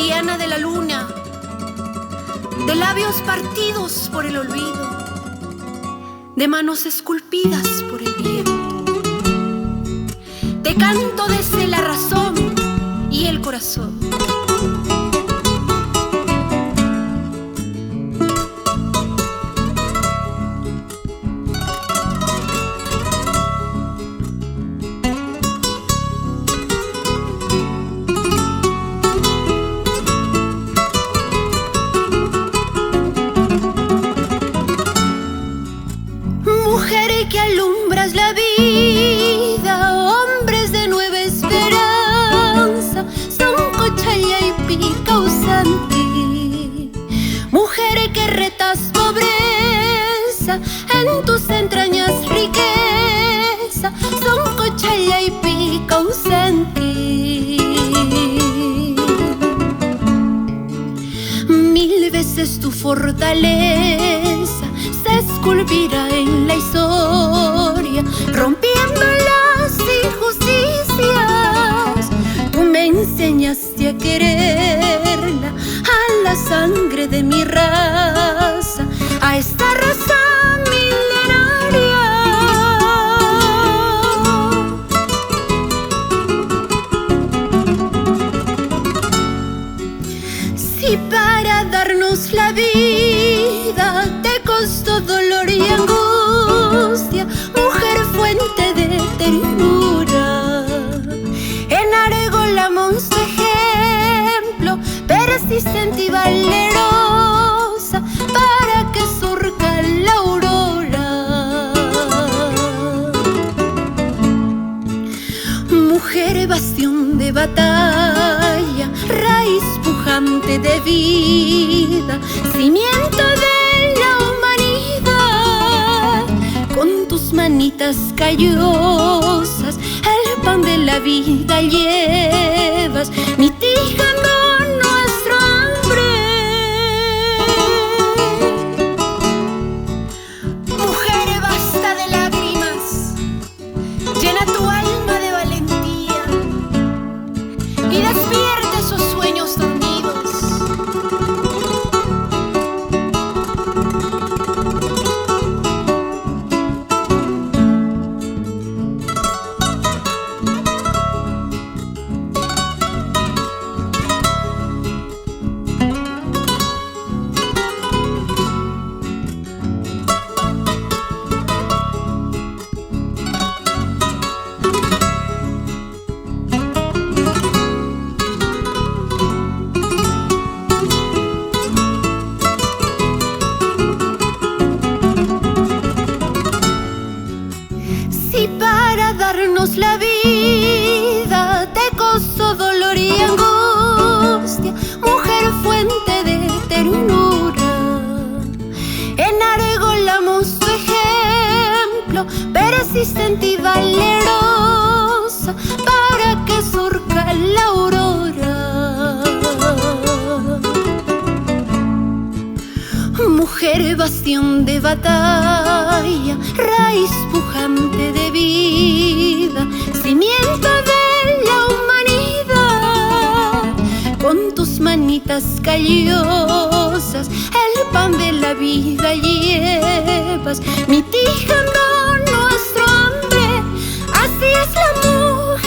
Diana de la luna, de labios partidos por el olvido, de manos esculpidas por el viento. Te canto desde la razón y el corazón. Mujer que alumbras la vida, hombres de nueva esperanza, son cochalla y picausante. Mujer que retas pobreza, en tus entrañas riqueza, son cochalla y picausante. Mil veces tu fortaleza se esculpirá en la historia, rompiendo las injusticias. Tú me enseñaste a quererla, a la sangre de mi raza, a esta raza milenaria. Si para darnos la vida te costó dolor y angustia, mujer fuente de ternura, en Argolamos tu ejemplo, persistente y valerosa, para que surca la aurora. Mujer bastión de batalla, raíz pujante de vida, cimiento de la humanidad. Con tus manitas callosas el pan de la vida llevas, mitigando nuestro hambre. Mujer, basta de lágrimas, llena tu alma de valentía y despierta esos sueños dormidos. Si para darnos la vida te costó dolor y angustia, mujer fuente de ternura, en Argolamos tu ejemplo, persistente y valerosa, para que surca la aurora. Mujer bastión de batalla, raíz pujante de vida, cimiento de la humanidad. Con tus manitas callosas el pan de la vida llevas, mitigando nuestro hambre. Así es la mujer.